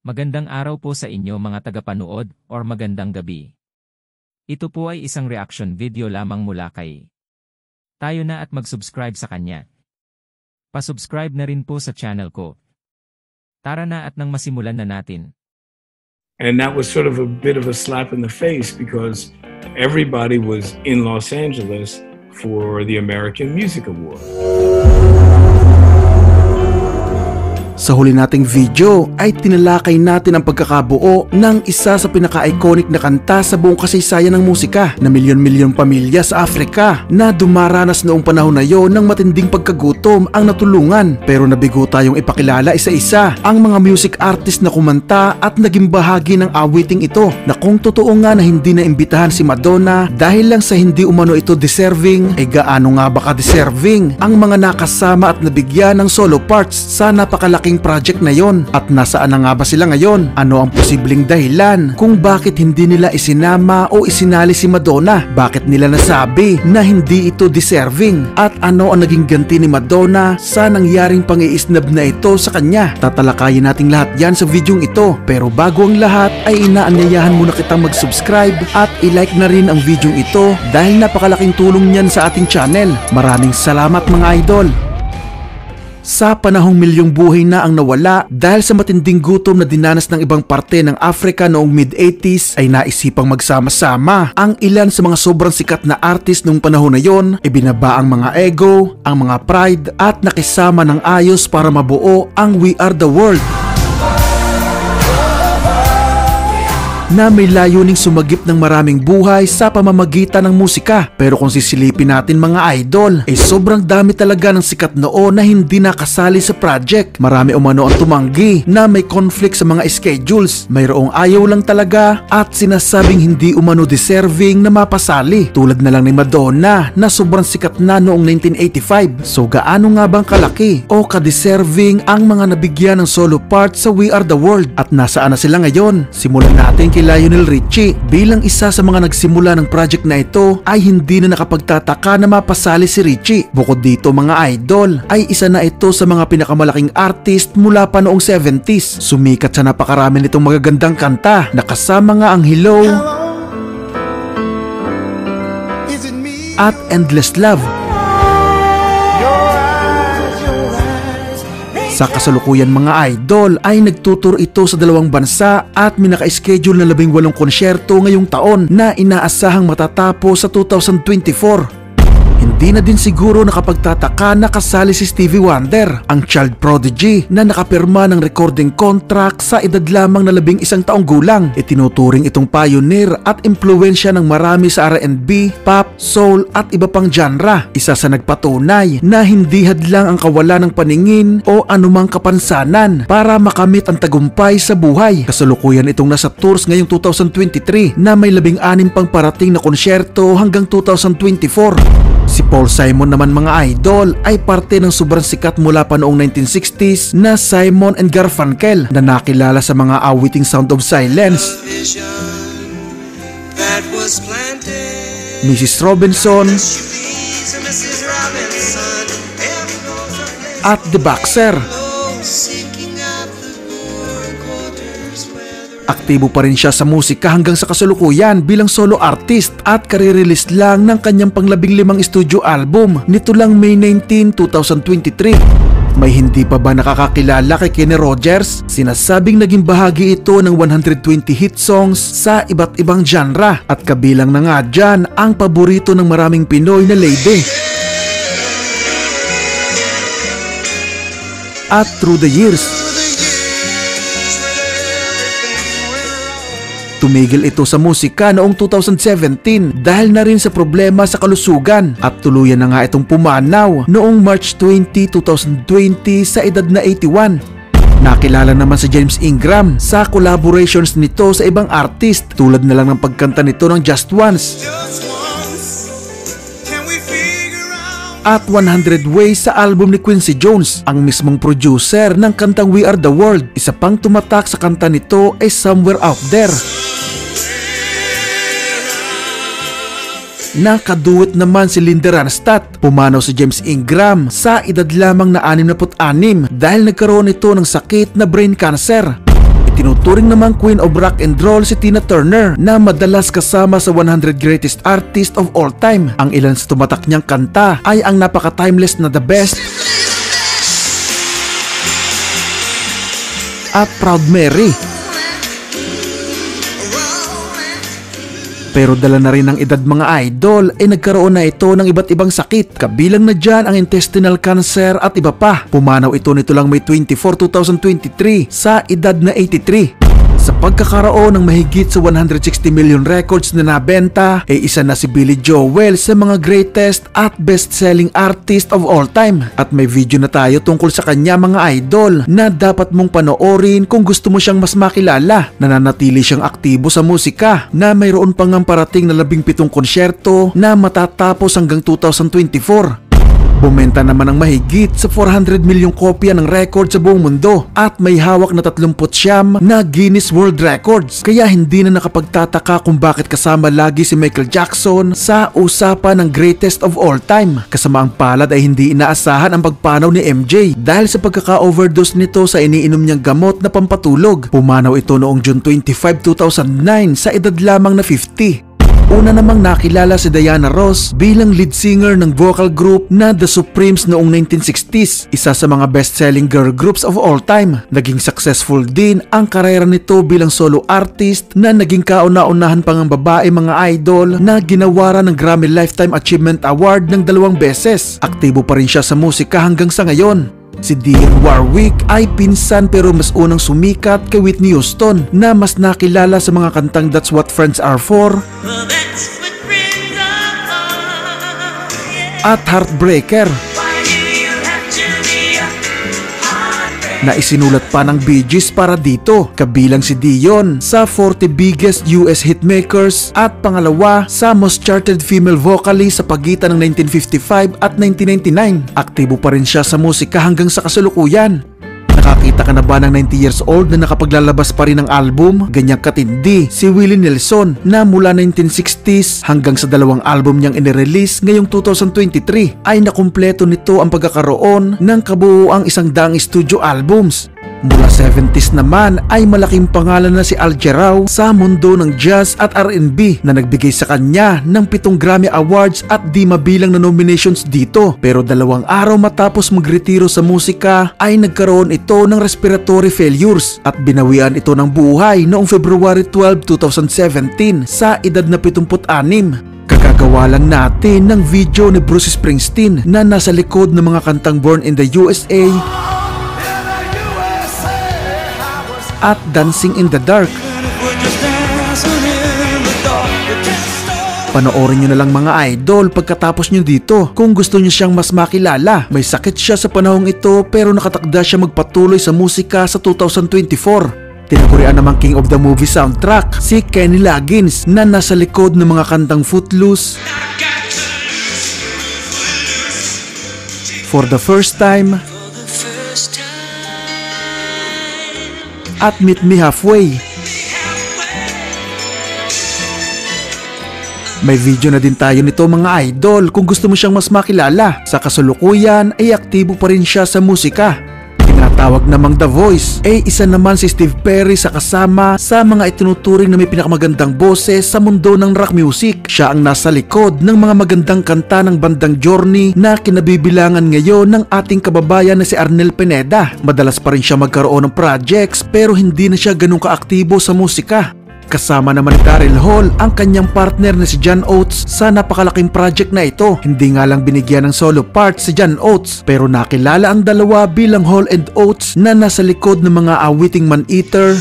Magandang araw po sa inyo mga tagapanood or magandang gabi. Ito po ay isang reaction video lamang mula kay tayo na at mag-subscribe sa kanya. Pa-subscribe na rin po sa channel ko. Tara na at nang masimulan na natin. And that was sort of a bit of a slap in the face because everybody was in Los Angeles for the American Music Award. Sa huli nating video ay tinalakay natin ang pagkakabuo ng isa sa pinaka-iconic na kanta sa buong kasaysayan ng musika na milyon-milyong pamilya sa Africa na dumaranas noong panahon na yon ng matinding pagkagutom ang natulungan, pero nabigo tayong ipakilala isa-isa ang mga music artist na kumanta at naging bahagi ng awiting ito, na kung totoo nga na hindi na imbitahan si Madonna dahil lang sa hindi umano ito deserving, ay gaano nga baka deserving ang mga nakasama at nabigyan ng solo parts sa napakalaking project na yon. At nasaan na nga ba sila ngayon? Ano ang posibleng dahilan kung bakit hindi nila isinama o isinali si Madonna? Bakit nila nasabi na hindi ito deserving? At ano ang naging ganti ni Madonna sa nangyaring pang-iisnab na ito sa kanya? Tatalakayin natin lahat yan sa videong ito. Pero bago ang lahat ay inaanyayahan muna kitang mag-subscribe at i-like na rin ang videong ito dahil napakalaking tulong niyan sa ating channel. Maraming salamat mga idol! Sa panahong milyong buhay na ang nawala dahil sa matinding gutom na dinanas ng ibang parte ng Africa noong mid-80s, ay naisipang magsama-sama ang ilan sa mga sobrang sikat na artist noong panahon na yon. Ibinaba ang mga ego, ang mga pride at nakisama ng ayos para mabuo ang We Are The World, na may layuning sumagip ng maraming buhay sa pamamagitan ng musika. Pero kung sisilipin natin mga idol, ay sobrang dami talaga ng sikat noon na hindi nakasali sa project. Marami umano ang tumanggi na may conflict sa mga schedules, mayroong ayaw lang talaga at sinasabing hindi umano deserving na mapasali. Tulad na lang ni Madonna na sobrang sikat na noong 1985. So gaano nga bang kalaki o ka-deserving ang mga nabigyan ng solo part sa We Are The World? At nasaan na sila ngayon? Simulan natin kay Lionel Richie. Bilang isa sa mga nagsimula ng project na ito ay hindi na nakapagtataka na mapasali si Richie. Bukod dito mga idol ay isa na ito sa mga pinakamalaking artist mula pa noong 70s. Sumikat sa napakarami nitong magagandang kanta, nakasama nga ang Hello at Endless Love. Sa kasalukuyan mga idol ay nagtutur ito sa dalawang bansa at may naka-schedule na 18 konsyerto ngayong taon na inaasahang matatapos sa 2024. Hindi na din siguro nakapagtataka na kasali si Stevie Wonder, ang child prodigy na nakapirma ng recording contract sa edad lamang na 11 taong gulang. Itinuturing itong pioneer at impluwensya ng marami sa R&B, pop, soul at iba pang genre. Isa sa nagpatunay na hindi hadlang ang kawalan ng paningin o anumang kapansanan para makamit ang tagumpay sa buhay. Kasalukuyan itong nasa tours ngayong 2023 na may 16 pang parating na konsyerto hanggang 2024. Si Paul Simon naman mga idol ay parte ng sobrang sikat mula pa noong 1960s na Simon and Garfunkel na nakilala sa mga awiting Sound of Silence, Mrs. Robinson at The Boxer. Aktibo pa rin siya sa musika hanggang sa kasalukuyan bilang solo artist at kare-release lang ng kanyang pang-15 studio album nito lang May 19, 2023. May hindi pa ba nakakakilala kay Kenny Rogers? Sinasabing naging bahagi ito ng 120 hit songs sa iba't ibang genre at kabilang na nga dyan ang paborito ng maraming Pinoy na Lady at Through the Years. Tumigil ito sa musika noong 2017 dahil na rin sa problema sa kalusugan at tuluyan na nga itong pumanaw noong March 20, 2020 sa edad na 81. Nakilala naman si James Ingram sa collaborations nito sa ibang artist tulad na lang ng pagkanta nito ng Just Once at 100 Ways sa album ni Quincy Jones, ang mismong producer ng kantang We Are The World. Isa pang tumatak sa kanta nito ay Somewhere Out There. Nakaduet naman si Linda Ronstadt. Pumanaw si James Ingram sa edad lamang na 66 dahil nagkaroon ito ng sakit na brain cancer. Itinuturing namang Queen of Rock and Roll si Tina Turner na madalas kasama sa 100 Greatest Artists of All Time. Ang ilan sa tumatak niyang kanta ay ang napaka-timeless na The Best at Proud Mary. Pero dala na rin ng edad mga idol ay nagkaroon na ito ng iba't ibang sakit. Kabilang na dyan ang intestinal cancer at iba pa. Pumanaw ito nito lang May 24, 2023 sa edad na 83. Sa pagkakaroon ng mahigit sa 160 million records na nabenta, ay isa na si Billy Joel sa mga greatest at best-selling artist of all time. At may video na tayo tungkol sa kanya mga idol na dapat mong panoorin kung gusto mo siyang mas makilala. Nananatili siyang aktibo sa musika na mayroon pang ang parating na 17 konsyerto na matatapos hanggang 2024. Bumenta naman ng mahigit sa 400 milyong kopya ng record sa buong mundo at may hawak na 39 na Guinness World Records. Kaya hindi na nakapagtataka kung bakit kasama lagi si Michael Jackson sa usapan ng greatest of all time. Kasamaang palad ay hindi inaasahan ang pagpanaw ni MJ dahil sa pagkaka-overdose nito sa iniinom niyang gamot na pampatulog. Pumanaw ito noong June 25, 2009 sa edad lamang na 50. Una namang nakilala si Diana Ross bilang lead singer ng vocal group na The Supremes noong 1960s, isa sa mga best-selling girl groups of all time. Naging successful din ang karera nito bilang solo artist na naging kauna-unahan pang ang babae mga idol na ginawaran ng Grammy Lifetime Achievement Award ng 2 beses. Aktibo pa rin siya sa musika hanggang sa ngayon. Si Dionne Warwick ay pinsan pero mas unang sumikat kay Whitney Houston na mas nakilala sa mga kantang That's What Friends Are For at Heartbreaker na isinulat pa ng Bee Gees para dito. Kabilang si Dionne sa 40 biggest US hitmakers at pangalawa sa most charted female vocalist sa pagitan ng 1955 at 1999. Aktibo pa rin siya sa musika hanggang sa kasalukuyan. Nakakita ka na ba ng 90 years old na nakapaglalabas pa rin ng album? Ganyang katindi si Willie Nelson na mula 1960s hanggang sa 2 album niyang inirelease ngayong 2023 ay nakumpleto nito ang pagkakaroon ng kabuuang 100 studio albums. Mula 70s naman ay malaking pangalan na si Al Jarreau sa mundo ng jazz at R&B na nagbigay sa kanya ng 7 Grammy Awards at di mabilang na nominations dito. Pero 2 araw matapos magretiro sa musika ay nagkaroon ito ng respiratory failures at binawian ito ng buhay noong February 12, 2017 sa edad na 76. Kakagawa lang natin ng video ni Bruce Springsteen na nasa likod ng mga kantang Born in the USA at Dancing in the Dark. Panoorin nyo na lang mga idol pagkatapos nyo dito kung gusto nyo siyang mas makilala. May sakit siya sa panahong ito pero nakatakda siya magpatuloy sa musika sa 2024. Tinagurian naman King of the Movie soundtrack si Kenny Loggins na nasa likod ng mga kantang Footloose, For the First Time at Meet Me Halfway. May video na din tayo nito mga idol kung gusto mo siyang mas makilala. Sa kasalukuyan ay aktibo pa rin siya sa musika. Tinatawag namang The Voice ay isa naman si Steve Perry sa kasama sa mga itinuturing na may pinakamagandang boses sa mundo ng rock music. Siya ang nasa likod ng mga magandang kanta ng bandang Journey na kinabibilangan ngayon ng ating kababayan na si Arnel Pineda. Madalas pa rin siya magkaroon ng projects pero hindi na siya ganun kaaktibo sa musika. Kasama naman ni Daryl Hall ang kanyang partner na si John Oates sa napakalaking project na ito. Hindi nga lang binigyan ng solo part si John Oates pero nakilala ang dalawa bilang Hall and Oates na nasa likod ng mga awiting Man-Eater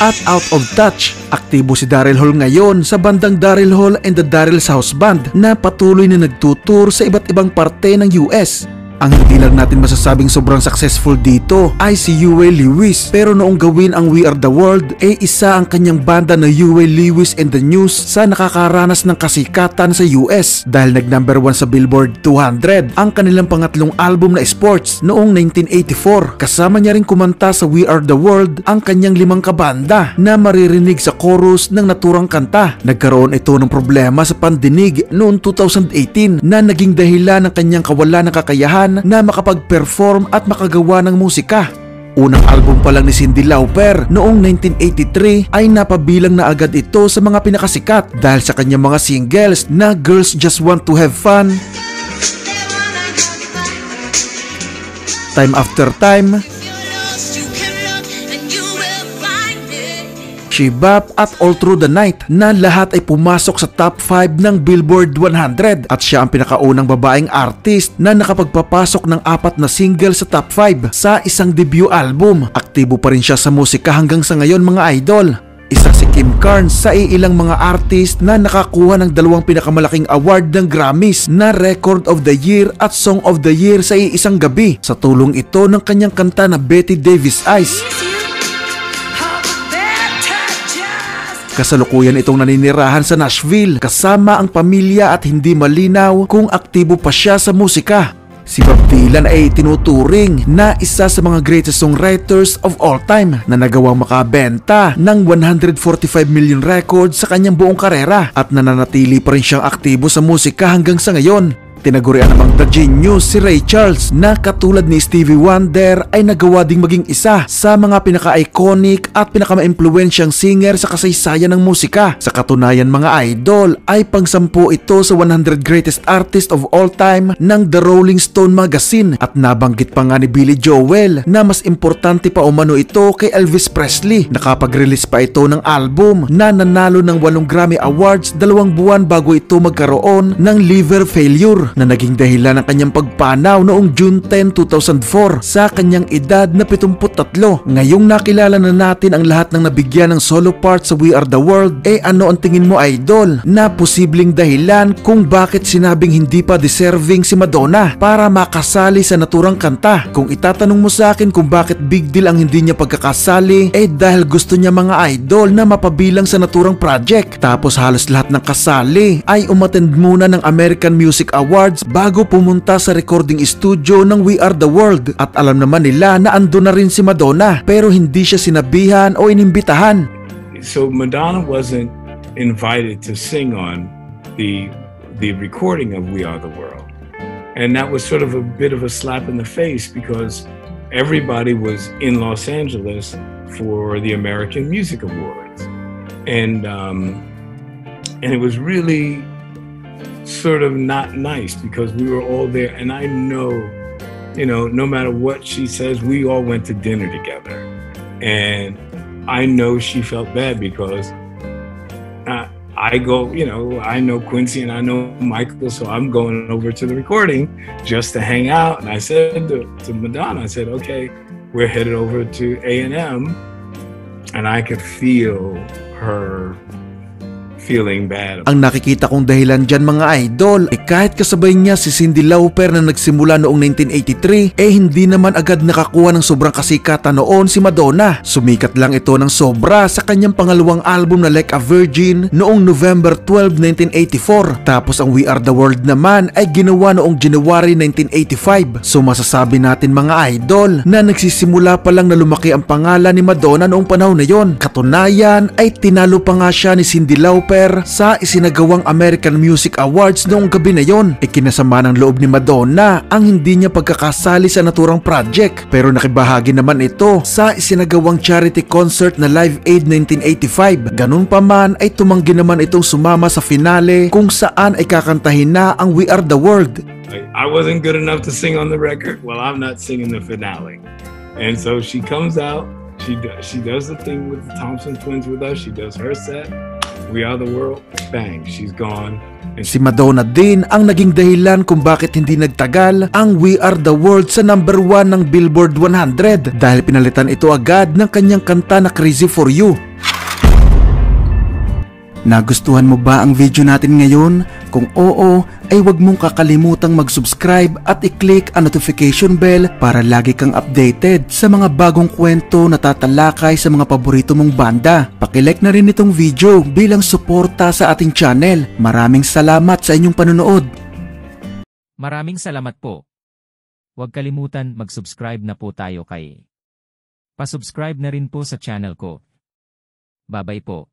at Out of Touch. Aktibo si Daryl Hall ngayon sa bandang Daryl Hall and the Daryl's House Band na patuloy na nagtutour sa iba't ibang parte ng US. Ang hindi lang natin masasabing sobrang successful dito ay si Huey Lewis pero noong gawin ang We Are The World ay isa ang kanyang banda na Huey Lewis and the News sa nakakaranas ng kasikatan sa US dahil nag number 1 sa Billboard 200 ang kanilang pangatlong album na Sports noong 1984. Kasama niya rin kumanta sa We Are The World ang kanyang 5 kabanda na maririnig sa chorus ng naturang kanta. Nagkaroon ito ng problema sa pandinig noong 2018 na naging dahilan ng kanyang kawalan ng kakayahan fan na makapag-perform at makagawa ng musika. Unang album pa lang ni Cyndi Lauper noong 1983 ay napabilang na agad ito sa mga pinakasikat dahil sa kanyang mga singles na Girls Just Want to Have Fun, Time After Time, She Bop at All Through the Night na lahat ay pumasok sa top 5 ng Billboard 100 at siya ang pinakaunang babaeng artist na nakapagpapasok ng 4 na single sa top 5 sa isang debut album. Aktibo pa rin siya sa musika hanggang sa ngayon mga idol. Isa si Kim Carnes sa ilang mga artist na nakakuha ng 2 pinakamalaking award ng Grammys na Record of the Year at Song of the Year sa iisang gabi sa tulong ito ng kanyang kanta na Betty Davis Eyes. Kasalukuyan itong naninirahan sa Nashville kasama ang pamilya at hindi malinaw kung aktibo pa siya sa musika. Si Bob Dylan ay tinuturing na isa sa mga greatest songwriters of all time na nagawang makabenta ng 145 million records sa kanyang buong karera at nananatili pa rin siyang aktibo sa musika hanggang sa ngayon. Tinagurian namang The Genius si Ray Charles na katulad ni Stevie Wonder ay nagawa ding maging isa sa mga pinaka-iconic at pinaka-maimpluwensyang singer sa kasaysayan ng musika. Sa katunayan mga idol ay pang-10 ito sa 100 Greatest Artists of All Time ng The Rolling Stone Magazine at nabanggit pa nga ni Billy Joel na mas importante pa umano ito kay Elvis Presley. Nakapag-release pa ito ng album na nanalo ng 8 Grammy Awards 2 buwan bago ito magkaroon ng liver failure na naging dahilan ng kanyang pagpanaw noong June 10, 2004 sa kanyang edad na 73. Ngayong nakilala na natin ang lahat ng nabigyan ng solo part sa We Are The World, ano ang tingin mo idol na posibleng dahilan kung bakit sinabing hindi pa deserving si Madonna para makasali sa naturang kanta? Kung itatanong mo sa akin kung bakit big deal ang hindi niya pagkakasali, dahil gusto niya mga idol na mapabilang sa naturang project. Tapos halos lahat ng kasali ay umattend muna ng American Music Awards bago pumunta sa recording studio ng We Are The World at alam naman nila na ando na rin si Madonna pero hindi siya sinabihan o inimbitahan. So Madonna wasn't invited to sing on the recording of We Are The World. And that was sort of a bit of a slap in the face because everybody was in Los Angeles for the American Music Awards. And it was really sort of not nice because we were all there, and I know, no matter what she says, we all went to dinner together, and I know she felt bad because I know Quincy and I know Michael, so I'm going over to the recording just to hang out. And I said to Madonna, I said, okay, we're headed over to A&M, and I could feel her feeling bad. Ang nakikita kong dahilan dyan mga idol, kahit kasabay niya si Cyndi Lauper na nagsimula noong 1983, hindi naman agad nakakuha ng sobrang kasikatan noon si Madonna. Sumikat lang ito ng sobra sa kanyang pangalawang album na Like a Virgin noong November 12, 1984. Tapos ang We Are The World naman ay ginawa noong January 1985. So masasabi natin mga idol na nagsisimula pa lang na lumaki ang pangalan ni Madonna noong panahon na yon. Katunayan ay tinalo pa nga siya ni Cyndi Lauper sa isinagawang American Music Awards noong gabi na yon. Ikinasama ng loob ni Madonna ang hindi niya pagkakasali sa naturang project pero nakibahagi naman ito sa isinagawang charity concert na Live Aid 1985. Ganun pa man ay tumanggi naman itong sumama sa finale kung saan ay kakantahin na ang We Are The World. I wasn't good enough to sing on the record. Well, I'm not singing the finale. And so she comes out, she does the thing with the Thompson Twins with us, she does her set. We Are The World, bang, she's gone. And si Madonna din ang naging dahilan kung bakit hindi nagtagal ang We Are The World sa number 1 ng Billboard 100 dahil pinalitan ito agad ng kanyang kanta na Crazy For You. Nagustuhan mo ba ang video natin ngayon? Kung oo, ay huwag mong kakalimutang mag-subscribe at i-click ang notification bell para lagi kang updated sa mga bagong kwento na tatalakay sa mga paborito mong banda. Paki-like na rin itong video bilang suporta sa ating channel. Maraming salamat sa inyong panonood. Maraming salamat po. Huwag kalimutan mag-subscribe na po tayo kay. Pa-subscribe na rin po sa channel ko. Bye-bye po.